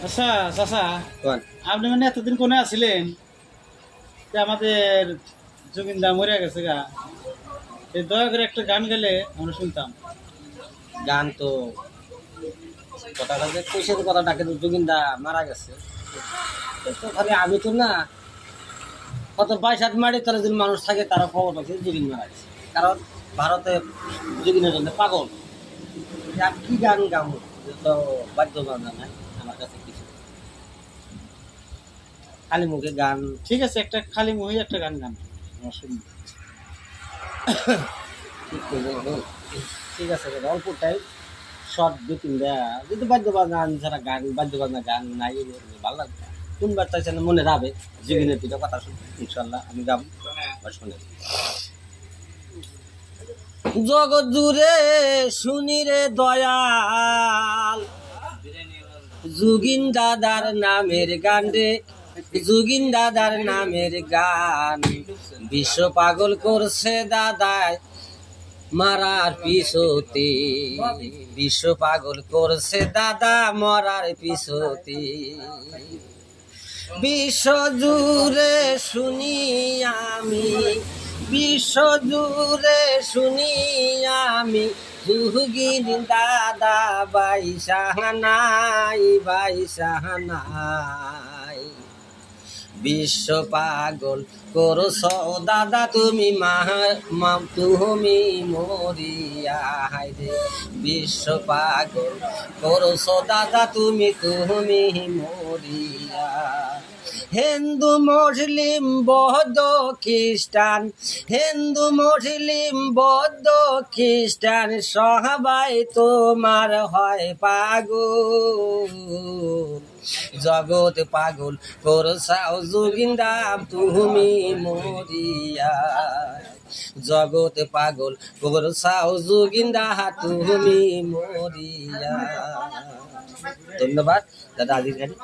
আচ্ছা চাচা, কোন আপনি মানে এতদিন কোনে আছিলেন যে আমাদের জমিনদা মরে গেছে গা, এই দয়া করে একটা গান গেলে আমরা শুনতাম। গান তো কথাটা যে কৈশের কথাটা কিন্তু জুবিনদা মারা গেছে তো খালি আমি তো না কত 22 মাটি তলে যদি মানুষ থাকে তারা খবর পাচ্ছে জুবিন মারা গেছে। কারণ ভারতে জুবিনের জন্য পাগল। আমি কি গান গাবো, তো বাদ্য বাজনা নাই আমার কাছে কিছু, খালি মুখে গান। ঠিক আছে, একটা খালি মুহি একটা গান গান আমরা শুনবো। ঠিক করবো এখন। ঠিক আছে দাদা, অল্প টাইম শর্ট 2-3টা যদি বাদ্য বাজনা ছাড়া গান বাদ্য বাজনা গান নাই ভালো লাগবে। কোনবার চাইছেন মনে রাবে জীবনের দুটো কথা শুনবো ইনশাল্লাহ আমি গাবো বা শুনে। জগৎ জুড়ে শুনি রে দয়াল, জুগিন দাদার নামের গান রে, জুগিন দাদার নামের গান। বিশ্ব পাগল করছে দাদায় মারার পিছতে, বিশ্ব পাগল করছে দাদা মরার পিছতে। বিশ্ব জুড়ে শুনি আমি, বিশ্ব জুড়ে শুনি আমি, জুগিন দাদা বাইসাহানাই বাইসাহানাই। বিশ্ব পাগল করছ দাদা তুমি তুমি মরিয়া রে। বিশ্ব পাগল করছ দাদা তুমি মরিয়া। হিন্দু মুসলিম বৌদ্ধ খ্রিস্টান, হিন্দু মুসলিম বৌদ্ধ খ্রিস্টান সবাই তোমার হয় পাগল। জগৎ পাগল করছাও জুগিন্দা তুমি মরিয়া, জগৎ পাগল করছাও জুগিন্দা তুমি মরিয়া। ধন্যবাদ দাদা আজির গাড়ি।